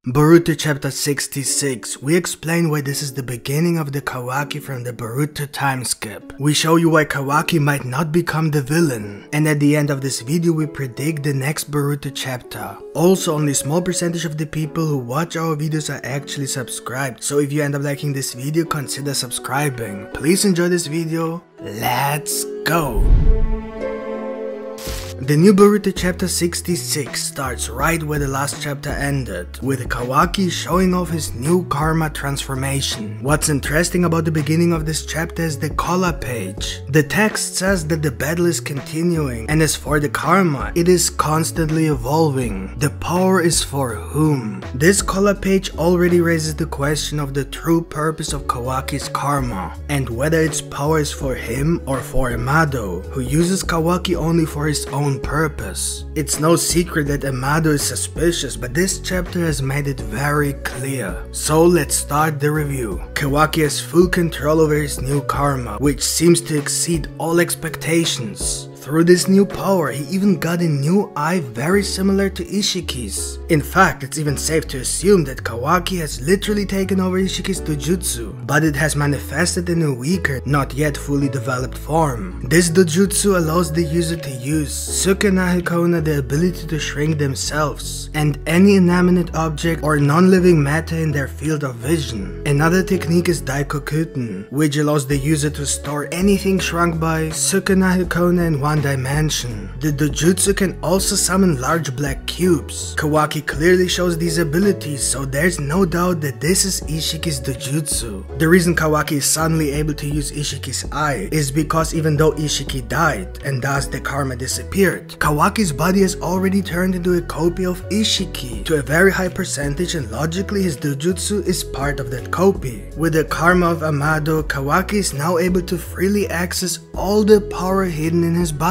Boruto chapter 66, we explain why this is the beginning of the Kawaki from the Boruto time skip. We show you why Kawaki might not become the villain. And at the end of this video we predict the next Boruto chapter. Also, only small percentage of the people who watch our videos are actually subscribed. So if you end up liking this video, consider subscribing. Please enjoy this video. Let's go! The new Boruto chapter 66 starts right where the last chapter ended, with Kawaki showing off his new karma transformation. What's interesting about the beginning of this chapter is the color page. The text says that the battle is continuing, and as for the karma, it is constantly evolving. The power is for whom? This color page already raises the question of the true purpose of Kawaki's karma, and whether its power is for him or for Amado, who uses Kawaki only for his own purpose. It's no secret that Amado is suspicious, but this chapter has made it very clear. So let's start the review. Kawaki has full control over his new karma, which seems to exceed all expectations. Through this new power, he even got a new eye very similar to Ishiki's. In fact, it's even safe to assume that Kawaki has literally taken over Ishiki's dojutsu, but it has manifested in a weaker, not yet fully developed form. This dojutsu allows the user to use Sukuna the ability to shrink themselves, and any inanimate object or non-living matter in their field of vision. Another technique is Daikokuten, which allows the user to store anything shrunk by Sukuna in one dimension. The dojutsu can also summon large black cubes. Kawaki clearly shows these abilities, so there's no doubt that this is Ishiki's dojutsu. The reason Kawaki is suddenly able to use Ishiki's eye is because even though Ishiki died, and thus the karma disappeared, Kawaki's body has already turned into a copy of Ishiki to a very high percentage, and logically his dojutsu is part of that copy. With the karma of Amado, Kawaki is now able to freely access all the power hidden in his body.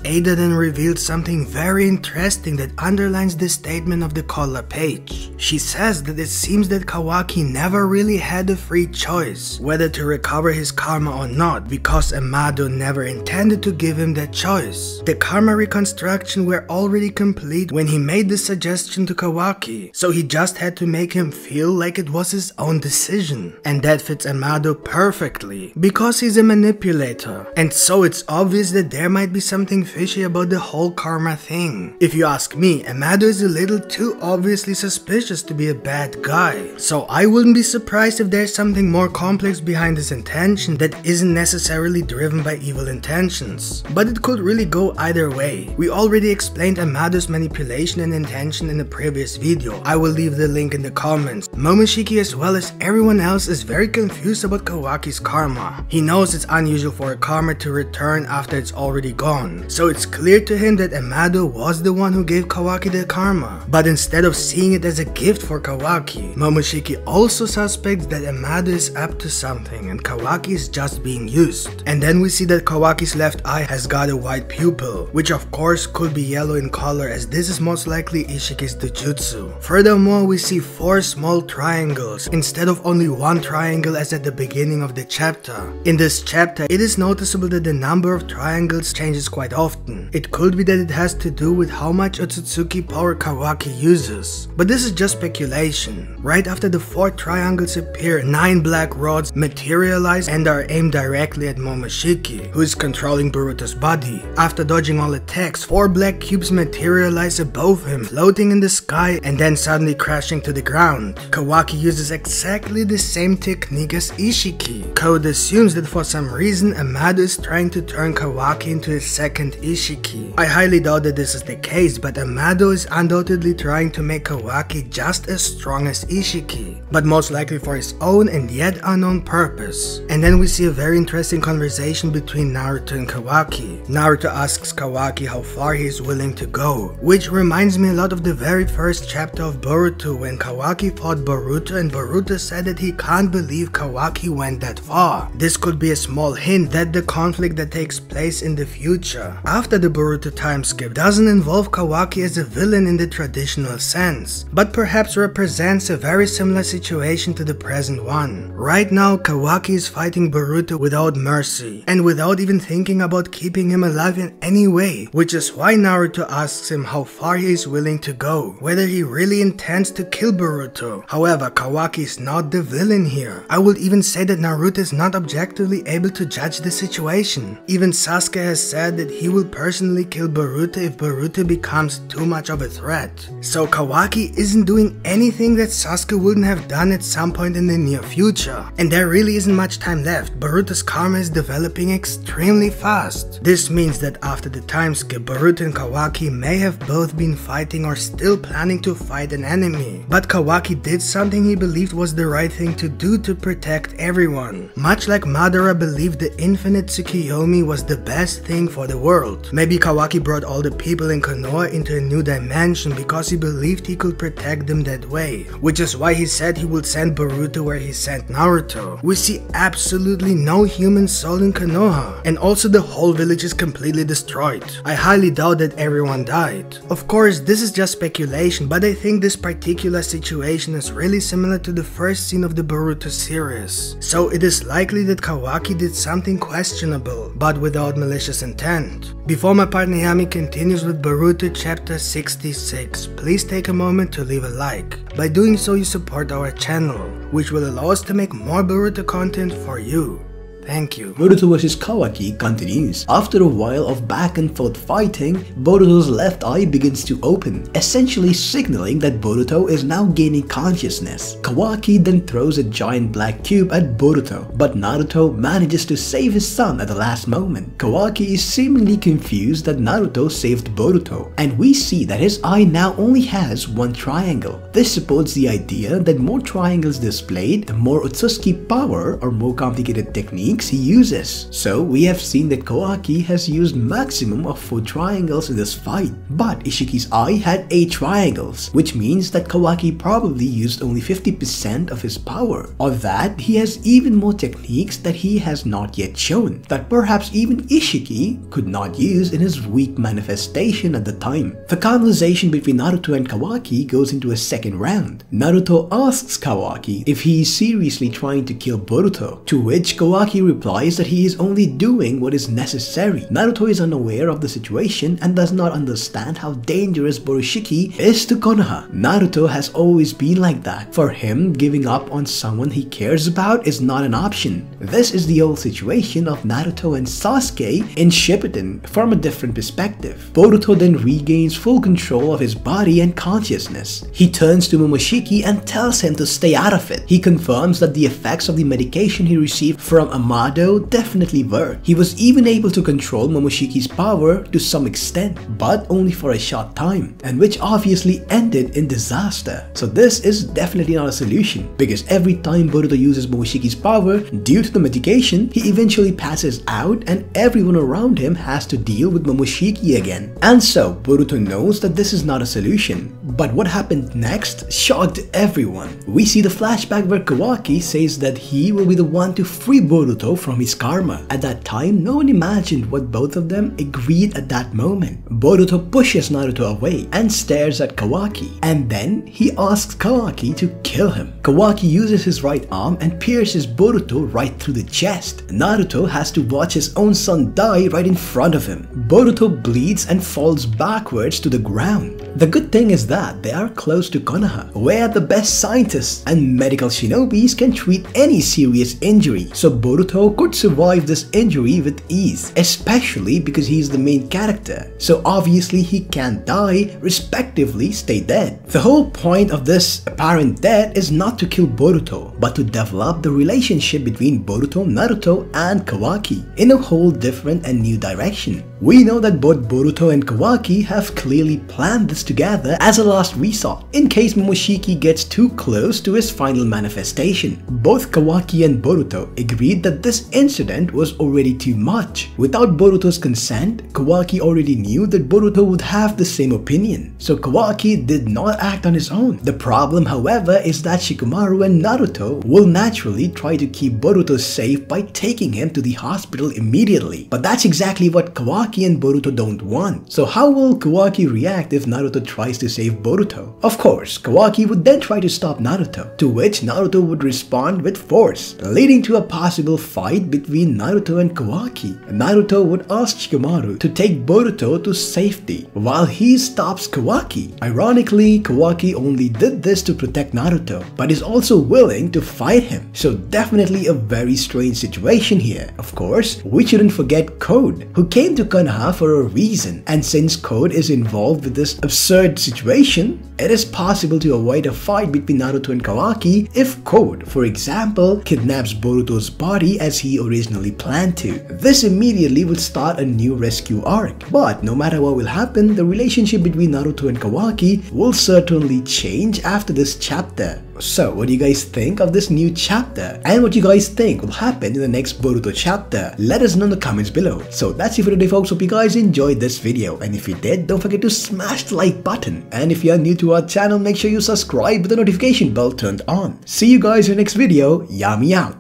Ada then revealed something very interesting that underlines the statement of the color page. She says that it seems that Kawaki never really had a free choice whether to recover his karma or not, because Amado never intended to give him that choice. The karma reconstruction were already complete when he made the suggestion to Kawaki, so he just had to make him feel like it was his own decision. And that fits Amado perfectly, because he's a manipulator, and so it's obvious that there might be something fishy about the whole karma thing. If you ask me, Amado is a little too obviously suspicious to be a bad guy, so I wouldn't be surprised if there's something more complex behind his intention that isn't necessarily driven by evil intentions. But it could really go either way. We already explained Amado's manipulation and intention in a previous video. I will leave the link in the comments. Momoshiki, as well as everyone else, is very confused about Kawaki's karma. He knows it's unusual for a karma to return after it's already gone, so it's clear to him that Amado was the one who gave Kawaki the karma. But instead of seeing it as a gift for Kawaki, Momoshiki also suspects that Amado is up to something and Kawaki is just being used. And then we see that Kawaki's left eye has got a white pupil, which of course could be yellow in color, as this is most likely Ishiki's dojutsu. Furthermore, we see 4 small triangles instead of only 1 triangle as at the beginning of the chapter. In this chapter, it is noticeable that the number of triangles changes quite often. It could be that it has to do with how much Otsutsuki power Kawaki uses, but this is just speculation. Right after the 4 triangles appear, 9 black rods materialize and are aimed directly at Momoshiki, who is controlling Boruto's body. After dodging all attacks, 4 black cubes materialize above him, floating in the sky and then suddenly crashing to the ground. Kawaki uses exactly the same technique as Ishiki. Code assumes that for some reason Amado is trying to turn Kawaki into a second Ishiki. I highly doubt that this is the case, but Amado is undoubtedly trying to make Kawaki just as strong as Ishiki, but most likely for his own and yet unknown purpose. And then we see a very interesting conversation between Naruto and Kawaki. Naruto asks Kawaki how far he is willing to go, which reminds me a lot of the very first chapter of Boruto when Kawaki fought Boruto and Boruto said that he can't believe Kawaki went that far. This could be a small hint that the conflict that takes place in the future future. After the Boruto time skip doesn't involve Kawaki as a villain in the traditional sense, but perhaps represents a very similar situation to the present one. Right now, Kawaki is fighting Boruto without mercy, and without even thinking about keeping him alive in any way, which is why Naruto asks him how far he is willing to go, whether he really intends to kill Boruto. However, Kawaki is not the villain here. I would even say that Naruto is not objectively able to judge the situation. Even Sasuke has said that he will personally kill Boruto if Boruto becomes too much of a threat. So Kawaki isn't doing anything that Sasuke wouldn't have done at some point in the near future. And there really isn't much time left. Boruto's karma is developing extremely fast. This means that after the time skip, Boruto and Kawaki may have both been fighting or still planning to fight an enemy. But Kawaki did something he believed was the right thing to do to protect everyone. Much like Madara believed the infinite Tsukiyomi was the best thing for the world. Maybe Kawaki brought all the people in Konoha into a new dimension because he believed he could protect them that way, which is why he said he would send Boruto where he sent Naruto. We see absolutely no human soul in Konoha, and also the whole village is completely destroyed. I highly doubt that everyone died. Of course, this is just speculation, but I think this particular situation is really similar to the first scene of the Boruto series. So it is likely that Kawaki did something questionable, but without malicious intent. Before my partner Yami continues with Boruto chapter 66, please take a moment to leave a like. By doing so, you support our channel, which will allow us to make more Boruto content for you. Thank you. Boruto vs Kawaki continues. After a while of back and forth fighting, Boruto's left eye begins to open, essentially signaling that Boruto is now gaining consciousness. Kawaki then throws a giant black cube at Boruto, but Naruto manages to save his son at the last moment. Kawaki is seemingly confused that Naruto saved Boruto, and we see that his eye now only has one triangle. This supports the idea that more triangles displayed, the more Otsutsuki power or more complicated techniques he uses. So we have seen that Kawaki has used maximum of 4 triangles in this fight, but Ishiki's eye had 8 triangles, which means that Kawaki probably used only 50% of his power, or that he has even more techniques that he has not yet shown, that perhaps even Ishiki could not use in his weak manifestation at the time. The conversation between Naruto and Kawaki goes into a second round. Naruto asks Kawaki if he is seriously trying to kill Boruto, to which Kawaki replies that he is only doing what is necessary. Naruto is unaware of the situation and does not understand how dangerous Borushiki is to Konoha. Naruto has always been like that. For him, giving up on someone he cares about is not an option. This is the old situation of Naruto and Sasuke in Shippuden from a different perspective. Boruto then regains full control of his body and consciousness. He turns to Momoshiki and tells him to stay out of it. He confirms that the effects of the medication he received from Amado definitely worked. He was even able to control Momoshiki's power to some extent, but only for a short time, and which obviously ended in disaster. So this is definitely not a solution, because every time Boruto uses Momoshiki's power due to the medication, he eventually passes out and everyone around him has to deal with Momoshiki again. And so Boruto knows that this is not a solution. But what happened next shocked everyone. We see the flashback where Kawaki says that he will be the one to free Boruto from his karma. At that time, no one imagined what both of them agreed at that moment. Boruto pushes Naruto away and stares at Kawaki, and then he asks Kawaki to kill him. Kawaki uses his right arm and pierces Boruto right through the chest. Naruto has to watch his own son die right in front of him. Boruto bleeds and falls backwards to the ground. The good thing is that they are close to Konoha, where the best scientists and medical shinobis can treat any serious injury, so Boruto could survive this injury with ease, especially because he is the main character, so obviously he can't die, respectively stay dead. The whole point of this apparent death is not to kill Boruto, but to develop the relationship between Boruto, Naruto, and Kawaki in a whole different and new direction. We know that both Boruto and Kawaki have clearly planned this together as a last resort, in case Momoshiki gets too close to his final manifestation. Both Kawaki and Boruto agreed that this incident was already too much. Without Boruto's consent, Kawaki already knew that Boruto would have the same opinion, so Kawaki did not act on his own. The problem, however, is that Shikamaru and Naruto will naturally try to keep Boruto safe by taking him to the hospital immediately. But that's exactly what Kawaki Kawaki and Boruto don't want. So how will Kawaki react if Naruto tries to save Boruto? Of course, Kawaki would then try to stop Naruto, to which Naruto would respond with force, leading to a possible fight between Naruto and Kawaki. Naruto would ask Shikamaru to take Boruto to safety, while he stops Kawaki. Ironically, Kawaki only did this to protect Naruto, but is also willing to fight him. So definitely a very strange situation here. Of course, we shouldn't forget Code, who came to Konoha for a reason, and since Code is involved with this absurd situation, it is possible to avoid a fight between Naruto and Kawaki if Code, for example, kidnaps Boruto's body as he originally planned to. This immediately would start a new rescue arc. But no matter what will happen, the relationship between Naruto and Kawaki will certainly change after this chapter. So, what do you guys think of this new chapter? And what you guys think will happen in the next Boruto chapter? Let us know in the comments below. So that's it for today, folks. Hope you guys enjoyed this video. And if you did, don't forget to smash the like button. And if you are new to our channel, make sure you subscribe with the notification bell turned on. See you guys in the next video. Yami out.